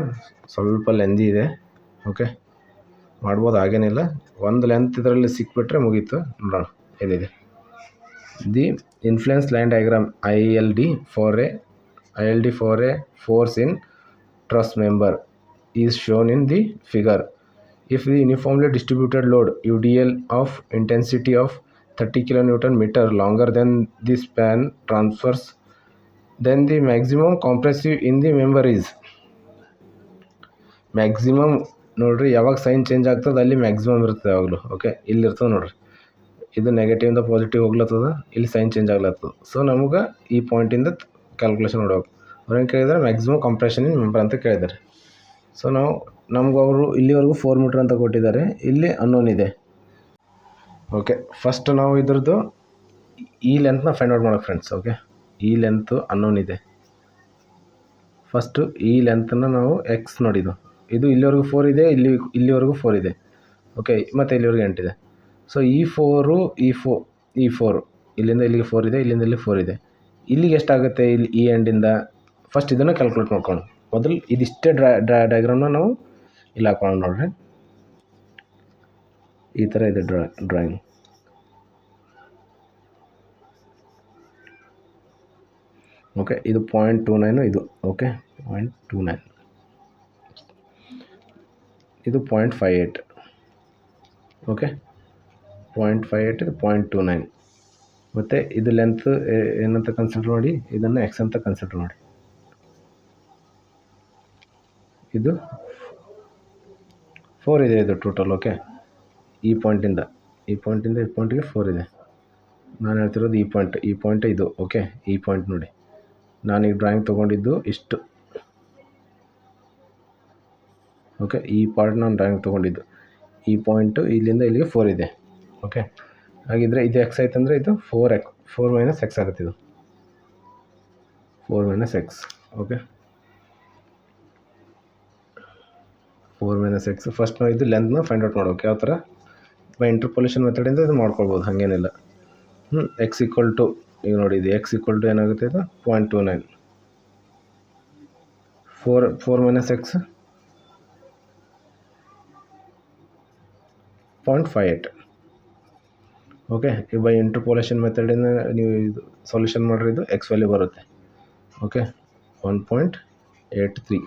ಸ್ವಲ್ಪ ಲೆಂದಿ ಇದೆ. ಓಕೆ, ಮಾಡ್ಬೋದು, ಹಾಗೇನಿಲ್ಲ. ಒಂದು ಲೆಂತ್ ಇದರಲ್ಲಿ ಸಿಕ್ಬಿಟ್ರೆ ಮುಗೀತು. ನೋಡೋಣ ಏನಿದೆ. The influence line diagram ILD for a force in truss member is shown in the figure. If the uniformly distributed load UDL of intensity of 30 kN meter longer than the span transfers, then the maximum compressive in the member is. Maximum ನೋಡಿರಿ, ಯಾವಾಗ sign change ಆಗ್ತದೆ ಅಲ್ಲಿ maximum ಇರ್ತದೆ ಯಾವಾಗಲೂ. Okay, ಇಲ್ಲಿ ಇರ್ತದೆ ನೋಡಿರಿ, ಇದು ನೆಗೆಟಿವಿಂದ ಪಾಸಿಟಿವ್ ಹೋಗ್ಲತ್ತದ, ಇಲ್ಲಿ ಸೈನ್ ಚೇಂಜ್ ಆಗ್ಲತ್ತದ. ಸೊ ನಮಗೆ ಈ ಪಾಯಿಂಟಿಂದ ಕ್ಯಾಲ್ಕುಲೇಷನ್ ನೋಡ್ಬೇಕು. ಅವ್ರೇನು ಕೇಳಿದ್ದಾರೆ, ಮ್ಯಾಕ್ಸಿಮಮ್ ಕಂಪ್ರೆಷನ್ ಇನ್ ಮೆಂಬರ್ ಅಂತ ಕೇಳಿದ್ದಾರೆ. ಸೊ ನಮ್ಗೆ ಅವರು ಇಲ್ಲಿವರೆಗೂ 4 ಮೀಟ್ರ್ ಅಂತ ಕೊಟ್ಟಿದ್ದಾರೆ, ಇಲ್ಲಿ ಅನ್ನೋನ್ ಇದೆ. ಓಕೆ, ಫಸ್ಟ್ ನಾವು ಇದ್ರದ್ದು ಈ ಲೆಂತ್ನ ಫೈಂಡ್ ಔಟ್ ಮಾಡೋಕೆ ಫ್ರೆಂಡ್ಸ್. ಓಕೆ, ಈ ಲೆಂತು ಅನ್ನೋನ್ ಇದೆ. ಫಸ್ಟು ಈ ಲೆಂತನ್ನು ನಾವು ಎಕ್ಸ್ ನೋಡಿದ್ದು, ಇದು ಇಲ್ಲಿವರೆಗೂ 4 ಇದೆ, ಇಲ್ಲಿವರೆಗೂ 4 ಇದೆ. ಓಕೆ, ಮತ್ತು ಇಲ್ಲಿವರೆಗೂ 8 ಇದೆ. ಸೊ ಈ 4 ಇಲ್ಲಿಂದ ಇಲ್ಲಿಗೆ 4 ಇದೆ, ಇಲ್ಲಿಂದ ಇಲ್ಲಿ 4 ಇದೆ. ಇಲ್ಲಿಗೆ ಎಷ್ಟಾಗುತ್ತೆ, ಇಲ್ಲಿ ಈ ಎಂಡಿಂದ ಫಸ್ಟ್ ಇದನ್ನು ಕ್ಯಾಲ್ಕುಲೇಟ್ ಮಾಡ್ಕೊಂಡು ಮೊದಲು ಇದಿಷ್ಟೇ ಡಯಾಗ್ರಾಮ್ನ ನಾವು ಇಲ್ಲಿ ಹಾಕೋಣ. ನೋಡ್ರಿ, ಈ ಥರ ಇದೆ ಡ್ರಾಯಿಂಗ್. ಓಕೆ, ಇದು 0.29 ಇದು. ಓಕೆ, 0.29 ಇದು 0.58. ಓಕೆ, 0.58 ಇದು 0.29. ಮತ್ತು ಇದು ಲೆಂತ್ ಏನಂತ ಕನ್ಸಿಡರ್ ಮಾಡಿ, ಇದನ್ನು ಎಕ್ಸ್ ಅಂತ ಕನ್ಸಿಡರ್ ಮಾಡಿ. ಇದು 4 ಇದೆ ಇದು ಟೋಟಲ್. ಓಕೆ, ಈ ಪಾಯಿಂಟಿಂದ ಈ ಪಾಯಿಂಟ್ಗೆ 4 ಇದೆ. ನಾನು ಹೇಳ್ತಿರೋದು ಈ ಪಾಯಿಂಟ್ ಇದು. ಓಕೆ, ಈ ಪಾಯಿಂಟ್ ನೋಡಿ, ನಾನೀಗ ಡ್ರಾಯಿಂಗ್ ತೊಗೊಂಡಿದ್ದು ಇಷ್ಟು. ಓಕೆ, ಈ ಪಾರ್ಟ್ ನಾನು ಡ್ರಾಯಿಂಗ್ ತೊಗೊಂಡಿದ್ದು, ಈ ಪಾಯಿಂಟು ಇಲ್ಲಿಂದ ಇಲ್ಲಿಗೆ 4 ಇದೆ. ಓಕೆ, ಹಾಗಿದ್ರೆ ಇದು ಎಕ್ಸ್ ಆಯ್ತಂದರೆ ಇದು 4 ಮೈನಸ್ ಎಕ್ಸ್ ಆಗುತ್ತೆ. ಇದು 4 minus X. Okay, 4 minus X. First ನಾವು ಇದು ಲೆಂತ್ನ ಫೈಂಡ್ ಔಟ್ ಮಾಡೋಕೆ ಯಾವ ಥರ ಬೈ ಇಂಟರ್ಪೋಲೇಷನ್ ಮೆಥಡಿಂದ ಇದು ಮಾಡ್ಕೊಳ್ಬೋದು, ಹಾಗೇನಿಲ್ಲ. ಎಕ್ಸ್ ಈಕ್ವಲ್ ಟು, ಈಗ ನೋಡಿ, ಇದು ಎಕ್ಸ್ ಈಕ್ವಲ್ ಟು ಏನಾಗುತ್ತೆ, ಇದು 0.29. 4 ಮೈನಸ್ ಎಕ್ಸ್ 0.58. ಓಕೆ, ಈ ಬೈ ಇಂಟರ್ಪೋಲೇಷನ್ ಮೆಥಡಿಂದ ನೀವು ಇದು ಸೊಲ್ಯೂಷನ್ ಮಾಡಿರಿ, ಇದು ಎಕ್ಸ್ ವ್ಯಾಲ್ಯೂ ಬರುತ್ತೆ. ಓಕೆ, 1.83.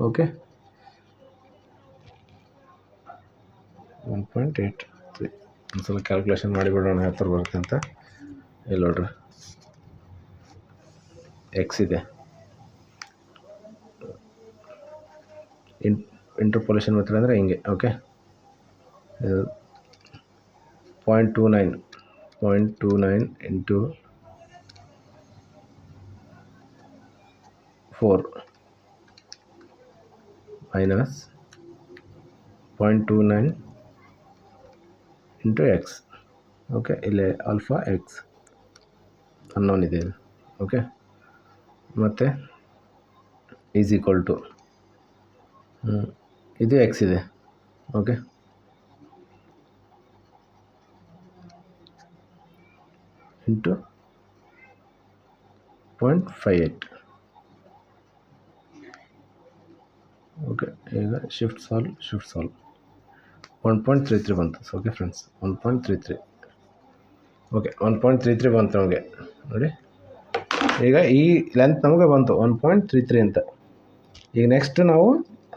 ಓಕೆ, 1.83. ಒಂದ್ಸಲ ಕ್ಯಾಲ್ಕುಲೇಷನ್ ಮಾಡಿಬಿಡೋಣ ಯಾವ ಥರ ಬರುತ್ತೆ ಅಂತ. ಇಲ್ಲಿ ನೋಡ್ರಿ, ಎಕ್ಸ್ ಇದೆ, ಇಂಟರ್ಪೋಲೇಷನ್ ಮೆಥಡ್ ಅಂದರೆ ಹಿಂಗೆ. Okay, 0.29 into 4 minus 0.29 into X. Okay, ಇಲ್ಲಿ ಆಲ್ಫಾ ಎಕ್ಸ್ ಅನ್ನೋನ್ ಇದೆ. ಓಕೆ, ಮತ್ತು ಈಸ್ ಈಕ್ವಲ್ ಟು ಇದು ಎಕ್ಸ್ ಇದೆ. Okay, into 0.58. ಓಕೆ, ಈಗ ಶಿಫ್ಟ್ ಸಾಲ್ವ್ 1.33 ಬಂತು. Okay friends, 1.33. ಓಕೆ, 1.33 ಬಂತು ನಮಗೆ ನೋಡಿ. ಈಗ ಈ ಲೆಂತ್ ನಮಗೆ ಬಂತು 1.33 ಅಂತ. ಈಗ ನೆಕ್ಸ್ಟ್ ನಾವು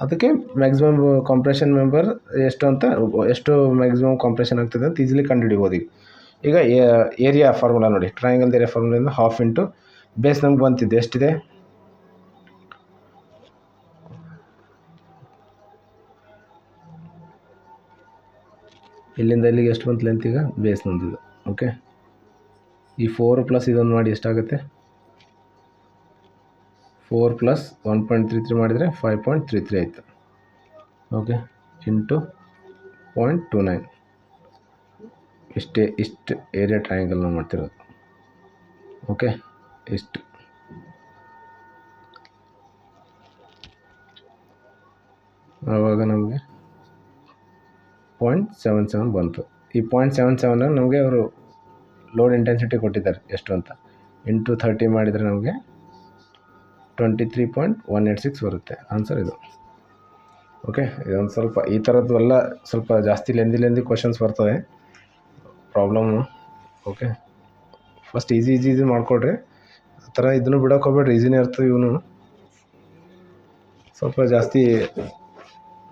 ಅದಕ್ಕೆ ಮ್ಯಾಕ್ಸಿಮಮ್ ಕಾಂಪ್ರೆಷನ್ ಮೆಂಬರ್ ಎಷ್ಟು ಮ್ಯಾಕ್ಸಿಮಮ್ ಕಾಂಪ್ರೆಷನ್ ಆಗ್ತದೆ ಅಂತ ಈಸಿಲಿ ಕಂಡುಹಿಡಿಬೋದು. ಈಗ ಏರಿಯಾ ಫಾರ್ಮುಲಾ ನೋಡಿ, ಟ್ರಯಾಂಗಲ್ ಏರಿಯಾ ಫಾರ್ಮುಲಾದಿಂದ ಹಾಫ್ ಇಂಟು ಬೇಸ್ ನಮ್ಗೆ ಬಂತಿದೆ ಎಷ್ಟಿದೆ, ಇಲ್ಲಿಂದ ಇಲ್ಲಿಗೆ ಎಷ್ಟು ಬಂತು ಲೆಂತ್, ಈಗ ಬೇಸ್ ನಮ್ದಿದೆ. ಓಕೆ, ಈ 4 ಪ್ಲಸ್ ಇದೊಂದು ಮಾಡಿ ಎಷ್ಟಾಗುತ್ತೆ, 4 ಪ್ಲಸ್ 1.33 ಮಾಡಿದರೆ 5.33 ಆಯಿತು. Okay, into 0.29. ಇಷ್ಟು ಏರಿಯಾ ಟ್ರಯಾಂಗಲ್ ನಾವು ಮಾಡ್ತಿರೋದು. ಓಕೆ, ಇಷ್ಟು. ಆವಾಗ ನಮಗೆ 0.77 ಬಂತು. ಈ 0.77 ನಮಗೆ ಅವರು ಲೋಡ್ ಇಂಟೆನ್ಸಿಟಿ ಕೊಟ್ಟಿದ್ದಾರೆ ಎಷ್ಟು ಅಂತ. ಇಂಟು 30 ಮಾಡಿದರೆ ನಮಗೆ 23.186 ಬರುತ್ತೆ ಆನ್ಸರ್ ಇದು. ಓಕೆ, ಇದೊಂದು ಸ್ವಲ್ಪ ಈ ಥರದ್ದು ಎಲ್ಲ ಸ್ವಲ್ಪ ಜಾಸ್ತಿ ಲೆಂದಿ ಕ್ವಶನ್ಸ್ ಬರ್ತವೆ ಪ್ರಾಬ್ಲಮ್ಮು. ಓಕೆ, ಫಸ್ಟ್ ಈಸಿ ಮಾಡಿಕೊಡ್ರಿ, ಆ ಥರ ಇದನ್ನು ಬಿಡೋಕೆ ಹೋಗ್ಬೇಡ್ರಿ, ಈಸಿನೇ ಇರ್ತದೆ. ಇವನು ಸ್ವಲ್ಪ ಜಾಸ್ತಿ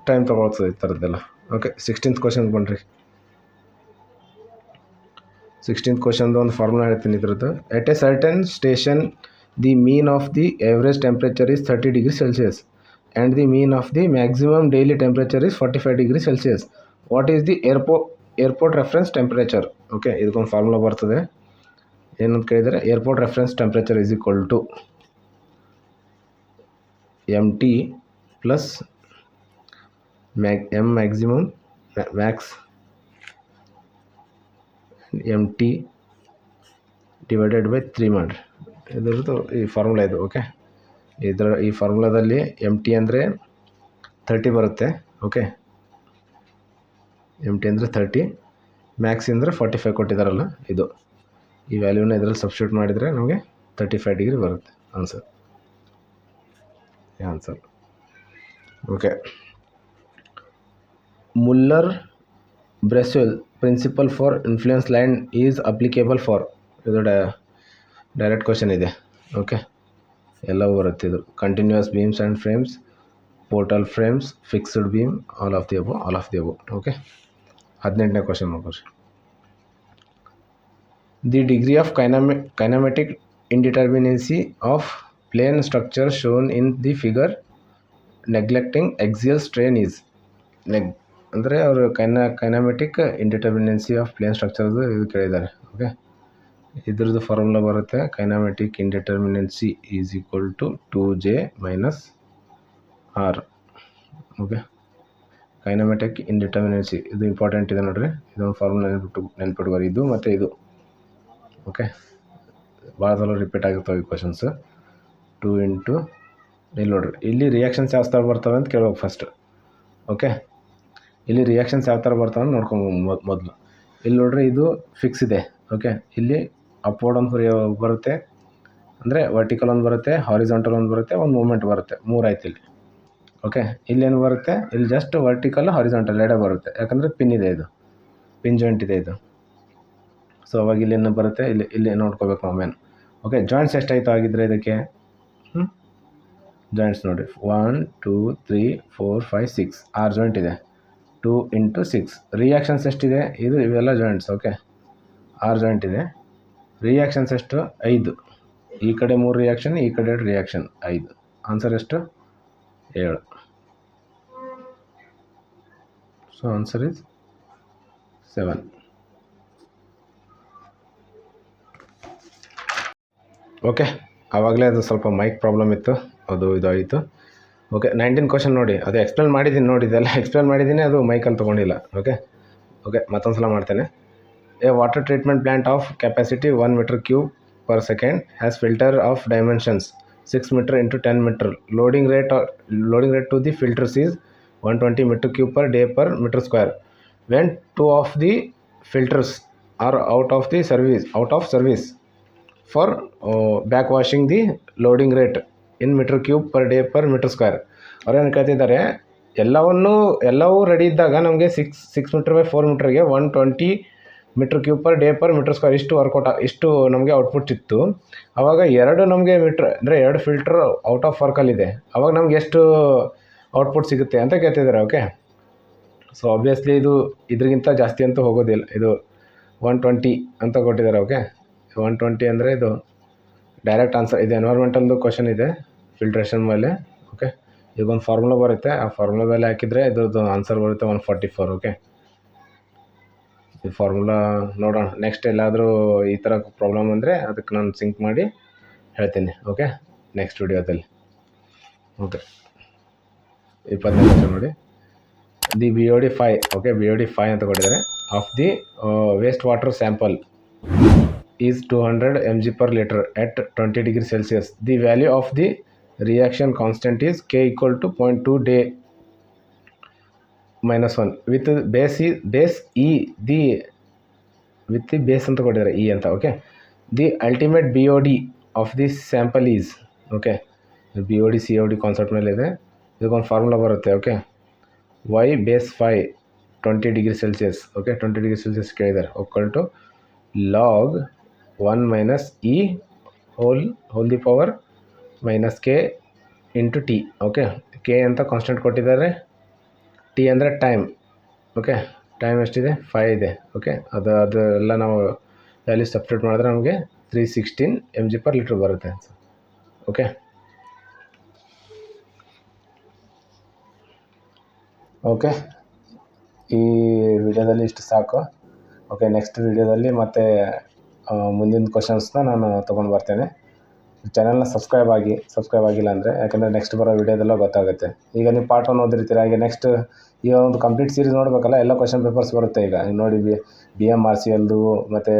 ಟೈಮ್ ತೊಗೊಳ್ತದೆ ಈ ಥರದ್ದೆಲ್ಲ. ಓಕೆ, 16th ಕ್ವಶನ್ ಬನ್ನಿರಿ. 16th ಕ್ವಶನ್ದು ಒಂದು ಫಾರ್ಮುಲಾ ಹೇಳ್ತೀನಿ ಇದ್ರದ್ದು. At a certain station the mean of the average temperature is 30 degree Celsius and the mean of the maximum daily temperature is 45 degree Celsius. What is the airport reference temperature? Okay, ಇದಕ್ಕೊಂದು formula ಬರ್ತದೆ. ಏನಂತ ಕೇಳಿದರೆ, airport reference temperature is equal to MT plus maximum max MT divided by 3 ಮಾಡಿರಿ. ಇದರದ್ದು ಈ formula ಇದು. Okay, ಈ ಫಾರ್ಮುಲಾದಲ್ಲಿ MT ಅಂದರೆ 30 ಬರುತ್ತೆ. ಓಕೆ, MT ಅಂದರೆ 30, ಮ್ಯಾಕ್ಸ್ ಅಂದರೆ 45 ಕೊಟ್ಟಿದ್ದಾರಲ್ಲ ಇದು. ಈ ವ್ಯಾಲ್ಯೂನ ಇದರಲ್ಲಿ ಸಬ್ಸ್ಟಿಟ್ಯೂಟ್ ಮಾಡಿದರೆ ನಮಗೆ 35 ಡಿಗ್ರಿ ಬರುತ್ತೆ answer. Okay, Muller Breslau principle for influence line is applicable for. ಇದು ಡೈರೆಕ್ಟ್ ಕ್ವಶನ್ ಇದೆ. ಓಕೆ, ಎಲ್ಲವೂ ಬರುತ್ತೆ ಇದು. Continuous beams and frames, portal frames, fixed beam, all of the above. Okay, 18ನೇ ಕ್ವಶನ್ ನೋಡ್ರಿ. The degree of kinematic indeterminacy of plane structure shown in the figure neglecting axial strain is. ಅಂದರೆ ಅವರು kinematic indeterminacy of plane ಸ್ಟ್ರಕ್ಚರ್ದು ಇದು ಕೇಳಿದ್ದಾರೆ. Okay, ಇದ್ರದ್ದು formula ಬರುತ್ತೆ. Kinematic indeterminacy is equal to 2J minus R. Okay, kinematic indeterminacy ಇದು important ಇದೆ ನೋಡಿರಿ. ಇದೊಂದು ಫಾರ್ಮುಲಾ ನೆನ್ಪಿಟ್ಕೋರಿ, ಇದು ಮತ್ತು ಇದು. ಓಕೆ, ಭಾಳ ಸಲ ರಿಪೀಟ್ ಆಗಿರ್ತವೆ ಈ ಕ್ವಶನ್ಸ್. 2 ಇಂಟು ಇಲ್ಲಿ ನೋಡಿರಿ, ಇಲ್ಲಿ ರಿಯಾಕ್ಷನ್ಸ್ ಯಾವ ಥರ ಬರ್ತವೆ ಅಂತ ಕೇಳ್ಬೇಕು ಫಸ್ಟ್. ಓಕೆ, ಇಲ್ಲಿ ರಿಯಾಕ್ಷನ್ಸ್ ಯಾವ ಥರ ಬರ್ತಾವೆ ಅಂತ ನೋಡ್ಕೊಂಡು ಮೊದಲು. ಇಲ್ಲಿ ನೋಡ್ರಿ, ಇದು ಫಿಕ್ಸ್ ಇದೆ. ಓಕೆ, ಇಲ್ಲಿ ಅಪ್ವರ್ಡ್ ಒಂದು ಬರುತ್ತೆ, ಅಂದರೆ ವರ್ಟಿಕಲ್ ಒಂದು ಬರುತ್ತೆ, ಹಾರಿಜಾಂಟಲ್ ಒಂದು ಬರುತ್ತೆ, ಒಂದು ಮೂಮೆಂಟ್ ಬರುತ್ತೆ, 3 ಆಯ್ತು ಇಲ್ಲಿ. ಓಕೆ, ಇಲ್ಲೇನು ಬರುತ್ತೆ, ಇಲ್ಲಿ ಜಸ್ಟ್ ವರ್ಟಿಕಲ್ ಹಾರಿಜಾಂಟಲ್ ಎರಡೇ ಬರುತ್ತೆ, ಯಾಕಂದರೆ ಪಿನ್ ಇದೆ, ಇದು ಪಿನ್ ಜಾಯಿಂಟ್ ಇದೆ ಇದು. ಸೊ ಅವಾಗ ಇಲ್ಲೇನು ಬರುತ್ತೆ, ಇಲ್ಲಿ ನೋಡ್ಕೋಬೇಕು ನಾವು ಮೇನ್. ಓಕೆ, ಜಾಯಿಂಟ್ಸ್ ಎಷ್ಟಾಯಿತು ಆಗಿದ್ರೆ ಇದಕ್ಕೆ? ಜಾಯಿಂಟ್ಸ್ ನೋಡಿ, 1 2 3 4 5 6 6 ಜಾಯಿಂಟ್ ಇದೆ. 2 ಇಂಟು 6. ರಿಯಾಕ್ಷನ್ಸ್ ಎಷ್ಟಿದೆ? ಇವೆಲ್ಲ ಜಾಯಿಂಟ್ಸ್. ಓಕೆ, 6 ಜಾಯಿಂಟ್ ಇದೆ. ರಿಯಾಕ್ಷನ್ಸ್ ಎಷ್ಟು? 5. ಈ ಕಡೆ 3 ರಿಯಾಕ್ಷನ್, ಈ ಕಡೆ ರಿಯಾಕ್ಷನ್ 5. ಆನ್ಸರ್ ಎಷ್ಟು? 7. So answer is 7. ಓಕೆ, ಆವಾಗಲೇ ಅದು ಸ್ವಲ್ಪ ಮೈಕ್ ಪ್ರಾಬ್ಲಮ್ ಇತ್ತು, ಅದು ಇದಾಯಿತು. ಓಕೆ, 19 ಕ್ವಶನ್ ನೋಡಿ, ಅದು ಎಕ್ಸ್ಪ್ಲೇನ್ ಮಾಡಿದ್ದೀನಿ ನೋಡಿ, ಇದೆಲ್ಲ ಎಕ್ಸ್ಪ್ಲೇನ್ ಮಾಡಿದ್ದೀನಿ, ಅದು ಮೈಕಲ್ಲಿ ತೊಗೊಂಡಿಲ್ಲ. ಓಕೆ, ಮತ್ತೊಂದು ಸಲ ಮಾಡ್ತೇನೆ. A water treatment plant of capacity 1 m³ per second has filter of dimensions 6 meter into 10 meter. Loading rate to the filters is 120 m³ per day per meter square. When 2 of the filters are out of service for backwashing the loading rate in metre cube per day per metre square. ಅವ್ರೇನು ಕೇಳ್ತಿದ್ದಾರೆ, ಎಲ್ಲವೂ ready ಇದ್ದಾಗ ನಮಗೆ six metre by 4 ಮೀಟರ್ಗೆ 120 metre cube per day per metre square ಇಷ್ಟು ನಮಗೆ output ಇತ್ತು. ಆವಾಗ 2 ನಮಗೆ ಮೀಟ್ರ್ ಅಂದರೆ 2 ಫಿಲ್ಟರ್ ಔಟ್ ಆಫ್ ವರ್ಕಲ್ಲಿದೆ. ಆವಾಗ ನಮ್ಗೆ ಎಷ್ಟು ಔಟ್ಪುಟ್ ಸಿಗುತ್ತೆ ಅಂತ ಕೇಳ್ತಿದ್ದಾರೆ. ಓಕೆ, ಸೊ ಆಬ್ವಿಯಸ್ಲಿ ಇದರಿಗಿಂತ ಜಾಸ್ತಿ ಅಂತೂ ಹೋಗೋದಿಲ್ಲ. ಇದು 120 ಅಂತ ಕೊಟ್ಟಿದ್ದಾರೆ. ಓಕೆ, 120 ಅಂದರೆ ಇದು ಡೈರೆಕ್ಟ್ ಆನ್ಸರ್. ಇದು ಎನ್ವೈರ್ಮೆಂಟಲ್ದು ಕ್ವಶನ್ ಇದೆ ಫಿಲ್ಟ್ರೇಷನ್ ಮೇಲೆ. ಓಕೆ, ಈಗ ಒಂದು ಫಾರ್ಮುಲಾ ಬರುತ್ತೆ, ಆ ಫಾರ್ಮುಲಾ ಮೇಲೆ ಹಾಕಿದರೆ ಇದ್ರದ್ದು ಆನ್ಸರ್ ಬರುತ್ತೆ 144. ಓಕೆ, ಈ ಫಾರ್ಮುಲಾ ನೋಡೋಣ. ನೆಕ್ಸ್ಟ್ ಎಲ್ಲಾದರೂ ಈ ಥರ ಪ್ರಾಬ್ಲಮ್ ಅಂದರೆ ಅದಕ್ಕೆ ನಾನು ಸಿಂಕ್ ಮಾಡಿ ಹೇಳ್ತೀನಿ. ಓಕೆ, ನೆಕ್ಸ್ಟ್ ವಿಡಿಯೋದಲ್ಲಿ. ಓಕೆ, 25 ನಿಮಿಷ ನೋಡಿ. The BOD 5. ಓಕೆ, BOD 5 ಅಂತ ಕೊಟ್ಟಿದ್ದಾರೆ. Of the waste water sample is 200 mg per liter at 20 degrees Celsius. The value of the reaction constant is K equal to 0.2 day -1 with base E. with the base ಅಂತ ಕೊಟ್ಟಿದ್ದಾರೆ E ಅಂತ. Okay, the ultimate BOD of the sample is. Okay, BOD COD concept ಮೇಲೆ ಇದೆ. ಇದಕ್ಕೊಂದು formula ಬರುತ್ತೆ. Okay, y base 5 20 degrees Celsius. Okay, 20 degrees Celsius ಕೇಳಿದ್ದಾರೆ. Equal to log 1 minus E whole the power minus K into T. Okay, K ಅಂತ constant ಕೊಟ್ಟಿದ್ದಾರೆ, T ಅಂದರೆ time. Okay, time ಎಷ್ಟಿದೆ? 5 ಇದೆ. ಓಕೆ, ಅದೆಲ್ಲ ನಾವು ವ್ಯಾಲ್ಯೂ ಸಬ್ಸ್ಟಿಟ್ಯೂಟ್ ಮಾಡಿದ್ರೆ ನಮಗೆ 316 mg per liter ಬರುತ್ತೆ. ಓಕೆ, ಓಕೆ, ಈ ವಿಡಿಯೋದಲ್ಲಿ ಇಷ್ಟು ಸಾಕು. ಓಕೆ, ನೆಕ್ಸ್ಟ್ ವಿಡಿಯೋದಲ್ಲಿ ಮತ್ತೆ ಮುಂದಿನ ಕ್ವಶನ್ಸ್ನ ನಾನು ತೊಗೊಂಡು ಬರ್ತೇನೆ. ಚಾನಲ್ನ ಸಬ್ಸ್ಕ್ರೈಬ್ ಆಗಿಲ್ಲ ಅಂದರೆ, ಯಾಕಂದರೆ ನೆಕ್ಸ್ಟ್ ಬರೋ ವಿಡಿಯೋದೆಲ್ಲ ಗೊತ್ತಾಗುತ್ತೆ. ಈಗ ನೀವು ಪಾರ್ಟ್ 1 ಓದಿರ್ತೀರ, ಹಾಗೆ ನೆಕ್ಸ್ಟ್ ಈಗ ಒಂದು ಕಂಪ್ಲೀಟ್ ಸೀರೀಸ್ ನೋಡಬೇಕಲ್ಲ, ಎಲ್ಲ ಕ್ವಶನ್ ಪೇಪರ್ಸ್ ಬರುತ್ತೆ. ಈಗ ನೋಡಿ, BMRCLದು ಮತ್ತು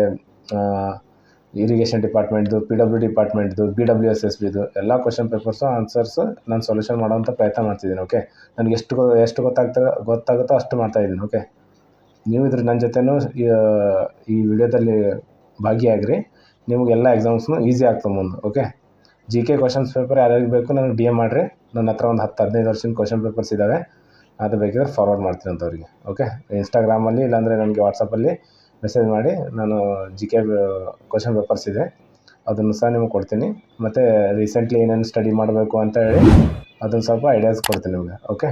ಇರಿಗೇಷನ್ ಡಿಪಾರ್ಟ್ಮೆಂಟ್ದು, PW ಡಿಪಾರ್ಟ್ಮೆಂಟ್ದು, BWSSBದು ಎಲ್ಲ ಕ್ವಶನ್ ಪೇಪರ್ಸು ಆನ್ಸರ್ಸು ನಾನು ಸೊಲ್ಯೂಷನ್ ಮಾಡೋವಂಥ ಪ್ರಯತ್ನ ಮಾಡ್ತಿದ್ದೀನಿ. ಓಕೆ, ನನಗೆ ಎಷ್ಟು ಗೊತ್ತಾಗುತ್ತೋ ಅಷ್ಟು ಮಾಡ್ತಾಯಿದ್ದೀನಿ. ಓಕೆ, ನೀವು ನನ್ನ ಜೊತೆನೂ ಈ ವಿಡಿಯೋದಲ್ಲಿ ಭಾಗಿಯಾಗ್ರಿ. ನಿಮಗೆಲ್ಲ ಎಕ್ಸಾಮ್ಸ್ನು ಈಸಿ ಆಗ್ತವೆ ಮುಂದೆ. ಓಕೆ, GK ಕ್ವಶನ್ಸ್ ಪೇಪರ್ ಯಾರ್ಯಾರಿಗೆ ಬೇಕು ನನಗೆ DM ಮಾಡಿರಿ. ನನ್ನ ಹತ್ರ ಒಂದು 10-15 ವರ್ಷದ ಕ್ವಶನ್ ಪೇಪರ್ಸ್ ಇದ್ದಾವೆ, ಅದು ಬೇಕಿದ್ರೆ ಫಾರ್ವರ್ಡ್ ಮಾಡ್ತೀನಿ ಅಂಥವ್ರಿಗೆ. ಓಕೆ, ಇನ್ಸ್ಟಾಗ್ರಾಮಲ್ಲಿ ಇಲ್ಲಾಂದರೆ ನನಗೆ ವಾಟ್ಸಪ್ಪಲ್ಲಿ ಮೆಸೇಜ್ ಮಾಡಿ, ನಾನು GK ಕ್ವಶನ್ ಪೇಪರ್ಸ್ ಇದೆ ಅದನ್ನು ಸಹ ನಿಮಗೆ ಕೊಡ್ತೀನಿ. ಮತ್ತು ರೀಸೆಂಟ್ಲಿ ಏನೇನು ಸ್ಟಡಿ ಮಾಡಬೇಕು ಅಂತ ಹೇಳಿ ಅದನ್ನು ಸ್ವಲ್ಪ ಐಡಿಯಾಸ್ ಕೊಡ್ತೀನಿ ನಿಮಗೆ. ಓಕೆ,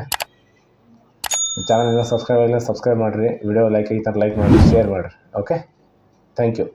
ಚಾನಲ್ನ ಸಬ್ಸ್ಕ್ರೈಬ್ ಮಾಡಿರಿ. ವಿಡಿಯೋ ಲೈಕ್ ಆಗಿತ್ತು ಲೈಕ್ ಮಾಡಿ, ಶೇರ್ ಮಾಡಿರಿ. Okay, thank you.